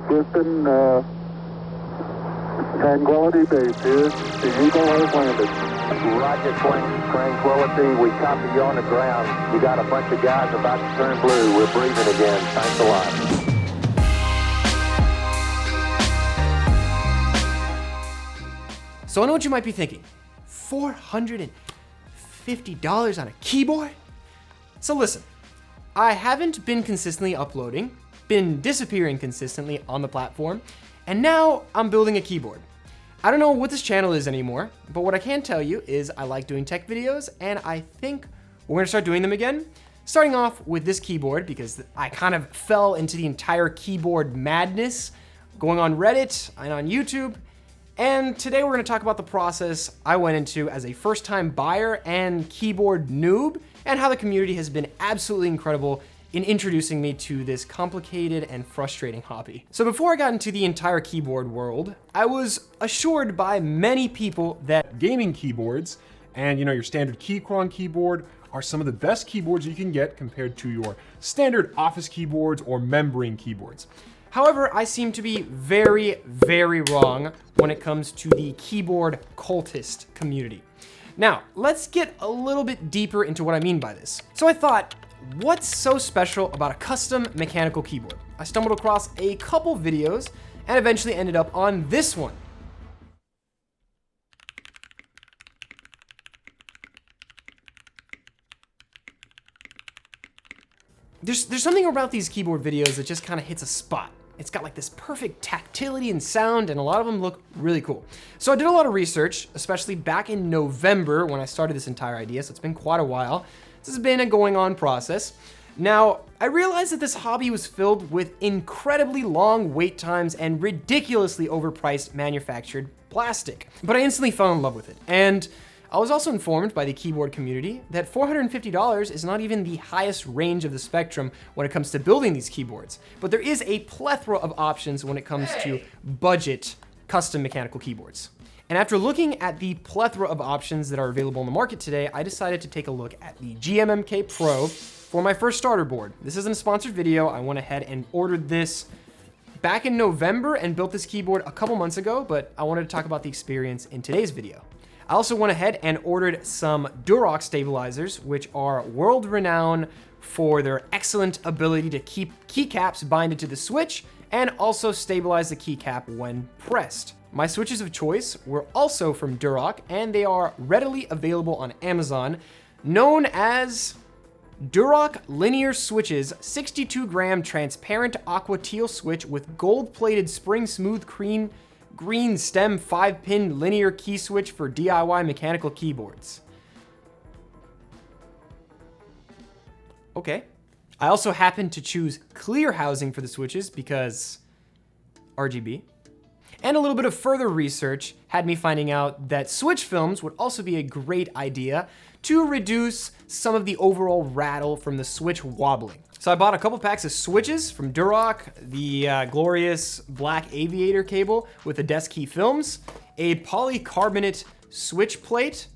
Houston, Tranquility Base here. The Eagle has landed. Roger, Tranquility. We copy you on the ground. You got a bunch of guys about to turn blue. We're breathing again. Thanks a lot. So I know what you might be thinking. $450 on a keyboard? So listen, I haven't been consistently uploading, been disappearing consistently on the platform, and now I'm building a keyboard. I don't know what this channel is anymore, but what I can tell you is I like doing tech videos, and I think we're gonna start doing them again. Starting off with this keyboard, because I kind of fell into the entire keyboard madness going on Reddit and on YouTube. And today we're gonna talk about the process I went into as a first-time buyer and keyboard noob, and how the community has been absolutely incredible in introducing me to this complicated and frustrating hobby. So before I got into the entire keyboard world, I was assured by many people that Gaming keyboards and your standard Keychron keyboard are some of the best keyboards you can get compared to your standard office keyboards or membrane keyboards. However, I seem to be very, very wrong when it comes to the keyboard cultist community. Now, let's get a little bit deeper into what I mean by this. So I thought, what's so special about a custom mechanical keyboard? I stumbled across a couple videos and eventually ended up on this one. There's something about these keyboard videos that just kind of hits a spot. It's got like this perfect tactility and sound, and a lot of them look really cool. So I did a lot of research, especially back in November when I started this entire idea, so it's been quite a while. This has been a going on process. Now, I realized that this hobby was filled with incredibly long wait times and ridiculously overpriced manufactured plastic. But I instantly fell in love with it. And I was also informed by the keyboard community that $450 is not even the highest range of the spectrum when it comes to building these keyboards, but there is a plethora of options when it comes to budget custom mechanical keyboards. And after looking at the plethora of options that are available in the market today, I decided to take a look at the GMMK Pro for my first starter board. This isn't a sponsored video. I went ahead and ordered this back in November and built this keyboard a couple months ago, but I wanted to talk about the experience in today's video. I also went ahead and ordered some Durock stabilizers, which are world-renowned for their excellent ability to keep keycaps binded to the switch and also stabilize the keycap when pressed. My switches of choice were also from Durock, and they are readily available on Amazon, known as Durock Linear Switches 62-gram transparent aqua teal switch with gold-plated spring smooth green stem 5-pin linear key switch for DIY mechanical keyboards. Okay. I also happened to choose clear housing for the switches because RGB. And a little bit of further research had me finding out that switch films would also be a great idea to reduce some of the overall rattle from the switch wobbling. So I bought a couple packs of switches from Durock, the glorious black aviator cable with the desk key films, a polycarbonate switch plate,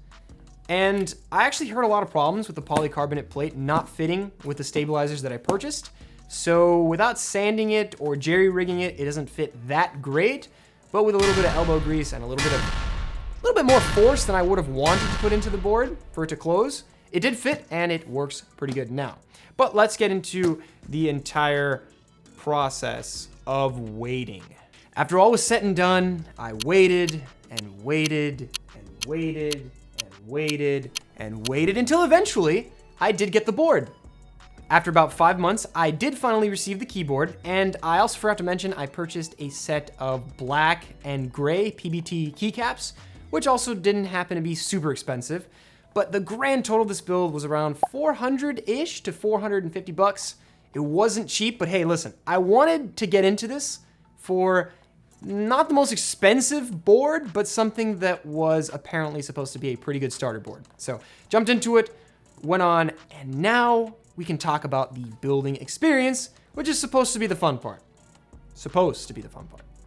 and I actually heard a lot of problems with the polycarbonate plate not fitting with the stabilizers that I purchased. So without sanding it or jerry-rigging it, it doesn't fit that great, but with a little bit of elbow grease and a little bit more force than I would have wanted to put into the board for it to close, it did fit and it works pretty good now. But let's get into the entire process of waiting. After all was said and done, I waited and waited and waited and waited and waited until eventually I did get the board. After about 5 months, I did finally receive the keyboard, and I also forgot to mention I purchased a set of black and gray PBT keycaps, which also didn't happen to be super expensive. But the grand total of this build was around 400-ish to 450 bucks. It wasn't cheap, but hey, listen, I wanted to get into this for not the most expensive board, but something that was apparently supposed to be a pretty good starter board. So jumped into it, went on, and now we can talk about the building experience, which is supposed to be the fun part.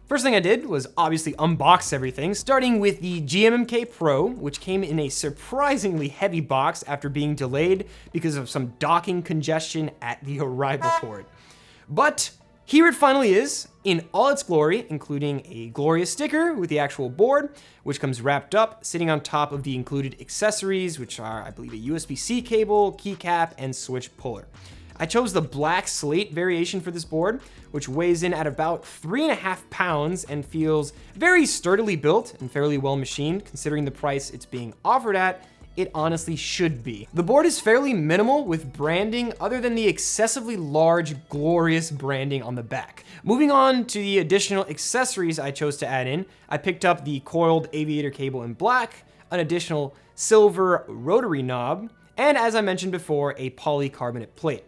First thing I did was obviously unbox everything, starting with the GMMK Pro, which came in a surprisingly heavy box after being delayed because of some docking congestion at the arrival port. But Here it finally is, in all its glory, including a glorious sticker with the actual board, which comes wrapped up, sitting on top of the included accessories, which are, I believe, a USB-C cable, keycap, and switch puller. I chose the black slate variation for this board, which weighs in at about 3.5 pounds and feels very sturdily built and fairly well machined, considering the price it's being offered at. It honestly should be. The board is fairly minimal with branding other than the excessively large, glorious branding on the back. Moving on to the additional accessories I chose to add in, I picked up the coiled aviator cable in black, an additional silver rotary knob, and as I mentioned before, a polycarbonate plate.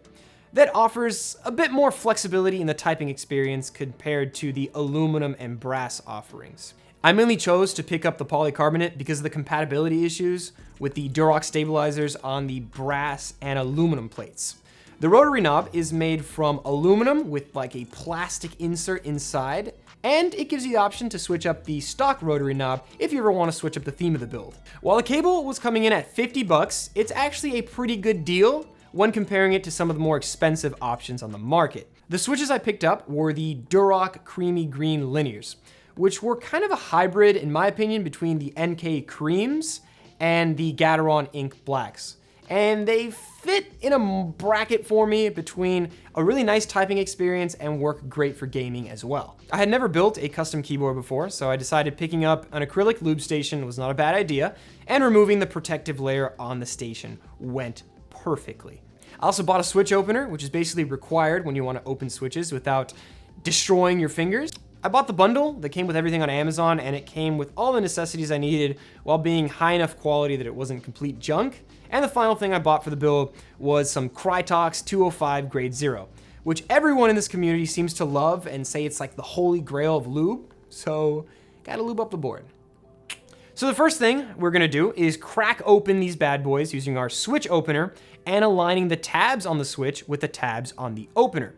That offers a bit more flexibility in the typing experience compared to the aluminum and brass offerings. I mainly chose to pick up the polycarbonate because of the compatibility issues with the Durox stabilizers on the brass and aluminum plates. The rotary knob is made from aluminum with like a plastic insert inside, and it gives you the option to switch up the stock rotary knob if you ever want to switch up the theme of the build. While the cable was coming in at $50, it's actually a pretty good deal when comparing it to some of the more expensive options on the market. The switches I picked up were the Durox Creamy Green linears, which were kind of a hybrid, in my opinion, between the NK Creams and the Gateron Ink Blacks. And they fit in a bracket for me between a really nice typing experience and work great for gaming as well. I had never built a custom keyboard before, so I decided picking up an acrylic lube station was not a bad idea, and removing the protective layer on the station went perfectly. I also bought a switch opener, which is basically required when you want to open switches without destroying your fingers. I bought the bundle that came with everything on Amazon, and it came with all the necessities I needed while being high enough quality that it wasn't complete junk. And the final thing I bought for the build was some Krytox 205 Grade 0, which everyone in this community seems to love and say it's like the holy grail of lube, so gotta lube up the board. So the first thing we're gonna do is crack open these bad boys using our switch opener and aligning the tabs on the switch with the tabs on the opener.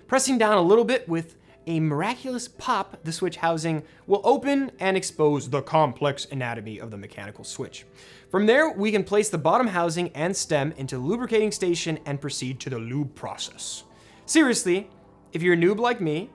Pressing down a little bit with a miraculous pop, the switch housing will open and expose the complex anatomy of the mechanical switch. From there, we can place the bottom housing and stem into the lubricating station and proceed to the lube process. Seriously, if you're a noob like me,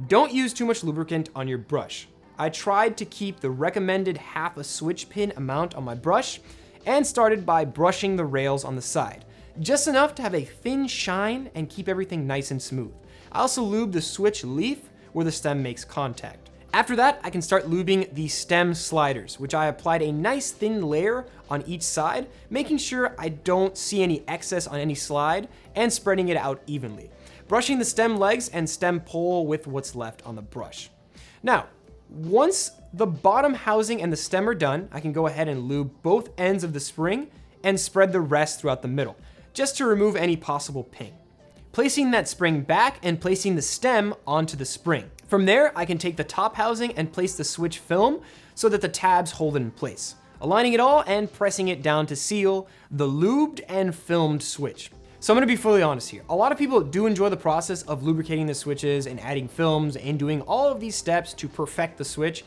don't use too much lubricant on your brush. I tried to keep the recommended half a switch pin amount on my brush and started by brushing the rails on the side, just enough to have a thin shine and keep everything nice and smooth. I also lube the switch leaf where the stem makes contact. After that, I can start lubing the stem sliders, which I applied a nice thin layer on each side, making sure I don't see any excess on any slide and spreading it out evenly. Brushing the stem legs and stem pole with what's left on the brush. Now, once the bottom housing and the stem are done, I can go ahead and lube both ends of the spring and spread the rest throughout the middle, just to remove any possible ping. Placing that spring back and placing the stem onto the spring. From there, I can take the top housing and place the switch film so that the tabs hold it in place, aligning it all and pressing it down to seal the lubed and filmed switch. So I'm gonna be fully honest here. A lot of people do enjoy the process of lubricating the switches and adding films and doing all of these steps to perfect the switch.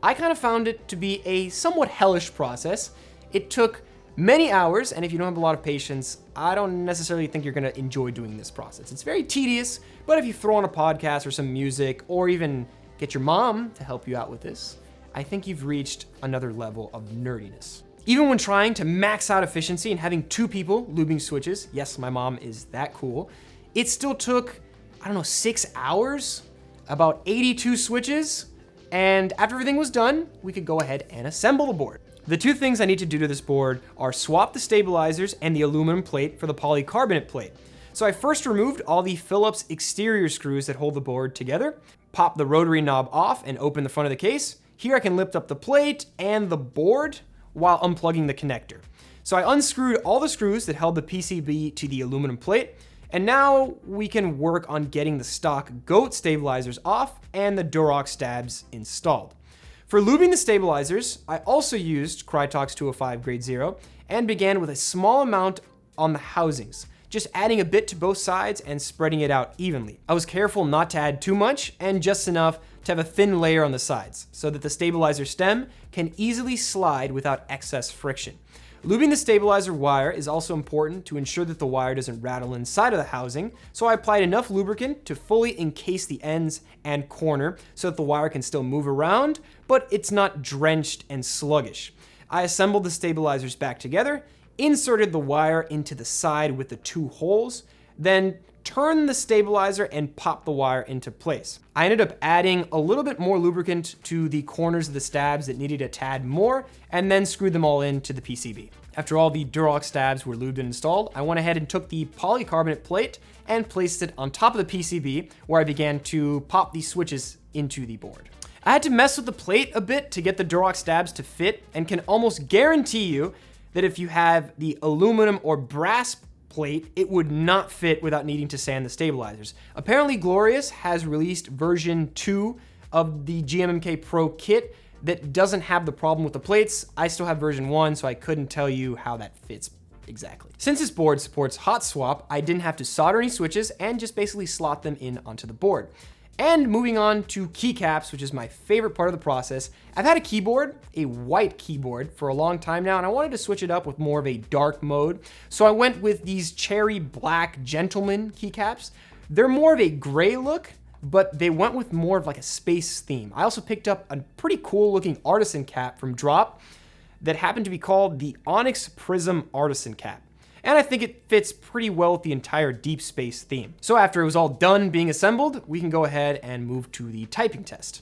I kind of found it to be a somewhat hellish process. It took many hours, and if you don't have a lot of patience, I don't necessarily think you're gonna enjoy doing this process. It's very tedious, but if you throw on a podcast or some music, or even get your mom to help you out with this, I think you've reached another level of nerdiness. Even when trying to max out efficiency and having 2 people lubing switches, yes, my mom is that cool, it still took, 6 hours, about 82 switches, and after everything was done, we could go ahead and assemble the board. The 2 things I need to do to this board are swap the stabilizers and the aluminum plate for the polycarbonate plate. So I first removed all the Phillips exterior screws that hold the board together, pop the rotary knob off and open the front of the case. Here I can lift up the plate and the board while unplugging the connector. So I unscrewed all the screws that held the PCB to the aluminum plate, and now we can work on getting the stock GOAT stabilizers off and the Durox stabs installed. For lubing the stabilizers, I also used Krytox 205 Grade 0 and began with a small amount on the housings, just adding a bit to both sides and spreading it out evenly. I was careful not to add too much and just enough to have a thin layer on the sides so that the stabilizer stem can easily slide without excess friction. Lubing the stabilizer wire is also important to ensure that the wire doesn't rattle inside of the housing, so I applied enough lubricant to fully encase the ends and corner so that the wire can still move around, but it's not drenched and sluggish. I assembled the stabilizers back together, inserted the wire into the side with the 2 holes, then turned the stabilizer and popped the wire into place. I ended up adding a little bit more lubricant to the corners of the stabs that needed a tad more, and then screwed them all into the PCB. After all the Durox stabs were lubed and installed, I went ahead and took the polycarbonate plate and placed it on top of the PCB, where I began to pop these switches into the board. I had to mess with the plate a bit to get the Durox stabs to fit, and can almost guarantee you that if you have the aluminum or brass plate, it would not fit without needing to sand the stabilizers. Apparently Glorious has released version 2 of the GMMK Pro kit that doesn't have the problem with the plates. I still have version 1, so I couldn't tell you how that fits exactly. Since this board supports hot swap, I didn't have to solder any switches and just basically slot them in onto the board. And moving on to keycaps, which is my favorite part of the process. I've had a keyboard, a white keyboard, for a long time now, and I wanted to switch it up with more of a dark mode. So I went with these cherry black gentleman keycaps. They're more of a gray look, but they went with more of like a space theme. I also picked up a pretty cool looking artisan cap from Drop that happened to be called the Onyx Prism Artisan Cap. And I think it fits pretty well with the entire deep space theme. So after it was all done being assembled, we can go ahead and move to the typing test.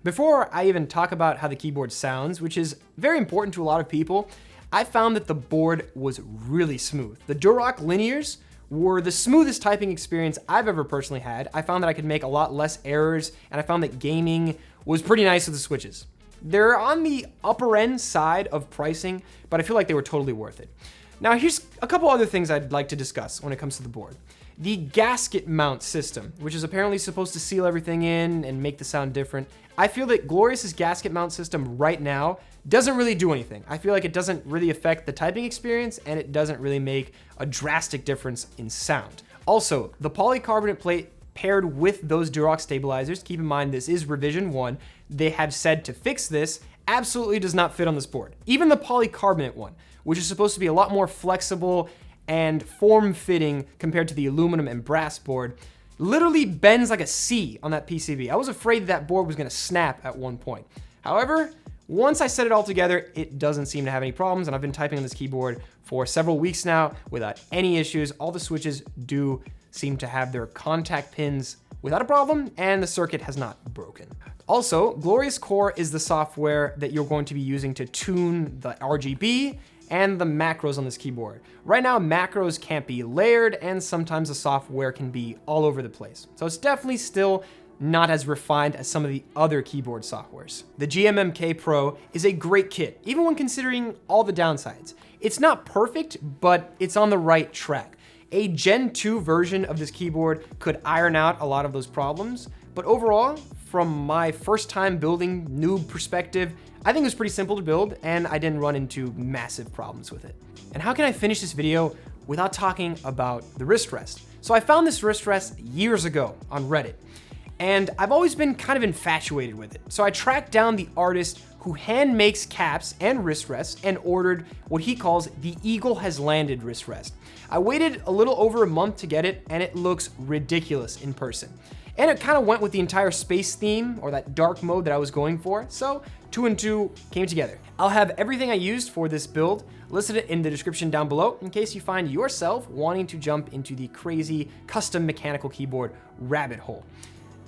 Before I even talk about how the keyboard sounds, which is very important to a lot of people, I found that the board was really smooth. The Durox linears were the smoothest typing experience I've ever personally had. I found that I could make a lot less errors, and I found that gaming was pretty nice with the switches. They're on the upper end side of pricing, but I feel like they were totally worth it. Now here's a couple other things I'd like to discuss when it comes to the board. The gasket mount system, which is apparently supposed to seal everything in and make the sound different. I feel that Glorious's gasket mount system right now doesn't really do anything. I feel like it doesn't really affect the typing experience, and it doesn't really make a drastic difference in sound. Also, the polycarbonate plate paired with those Durox stabilizers, keep in mind this is revision 1, they have said to fix this, absolutely does not fit on this board. Even the polycarbonate one, which is supposed to be a lot more flexible and form-fitting compared to the aluminum and brass board, literally bends like a C on that PCB. I was afraid that board was gonna snap at one point. However, once I set it all together, it doesn't seem to have any problems, and I've been typing on this keyboard for several weeks now without any issues. All the switches do seem to have their contact pins without a problem, and the circuit has not broken. Also, Glorious Core is the software that you're going to be using to tune the RGB and the macros on this keyboard. Right now, macros can't be layered, and sometimes the software can be all over the place. So it's definitely still not as refined as some of the other keyboard softwares. The GMMK Pro is a great kit, even when considering all the downsides. It's not perfect, but it's on the right track. A Gen 2 version of this keyboard could iron out a lot of those problems, but overall, from my first time building noob perspective, I think it was pretty simple to build, and I didn't run into massive problems with it. And how can I finish this video without talking about the wrist rest? So I found this wrist rest years ago on Reddit, and I've always been kind of infatuated with it. So I tracked down the artist who hand makes caps and wrist rests and ordered what he calls the Eagle Has Landed wrist rest. I waited a little over a month to get it, and it looks ridiculous in person. And it kind of went with the entire space theme, or that dark mode that I was going for, so 2 and 2 came together. I'll have everything I used for this build listed in the description down below in case you find yourself wanting to jump into the crazy custom mechanical keyboard rabbit hole.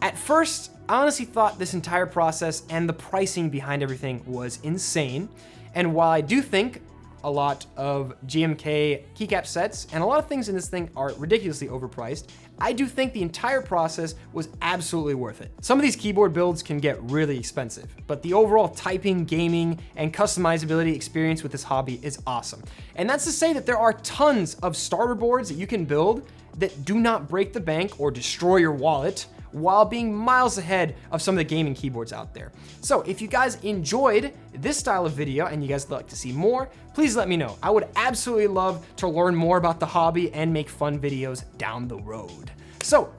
At first, I honestly thought this entire process and the pricing behind everything was insane. And while I do think a lot of GMK keycap sets and a lot of things in this thing are ridiculously overpriced, I do think the entire process was absolutely worth it. Some of these keyboard builds can get really expensive, but the overall typing, gaming, and customizability experience with this hobby is awesome. And that's to say that there are tons of starter boards that you can build that do not break the bank or destroy your wallet, while being miles ahead of some of the gaming keyboards out there. So if you guys enjoyed this style of video and you guys would like to see more, please let me know. I would absolutely love to learn more about the hobby and make fun videos down the road. So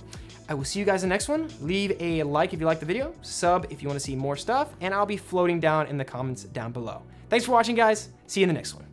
I will see you guys in the next one. Leave a like if you like the video, sub if you want to see more stuff, and I'll be floating down in the comments down below. Thanks for watching, guys. See you in the next one.